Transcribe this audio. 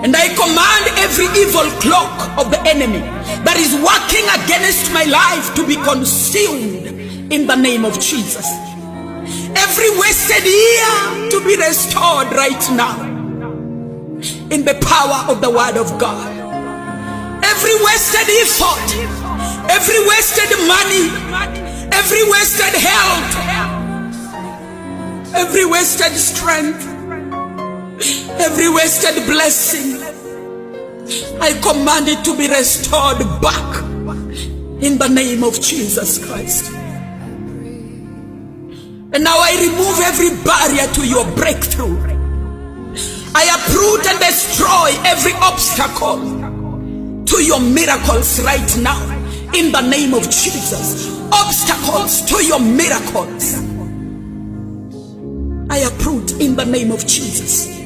And I command every evil cloak of the enemy that is working against my life to be consumed in the name of Jesus. Every wasted year to be restored right now in the power of the word of God. Every wasted effort, every wasted money, every wasted health, every wasted strength, every wasted blessing, I command it to be restored back in the name of Jesus Christ. And now I remove every barrier to your breakthrough. I uproot and destroy every obstacle to your miracles right now in the name of Jesus. Obstacles to your miracles, I uproot in the name of Jesus.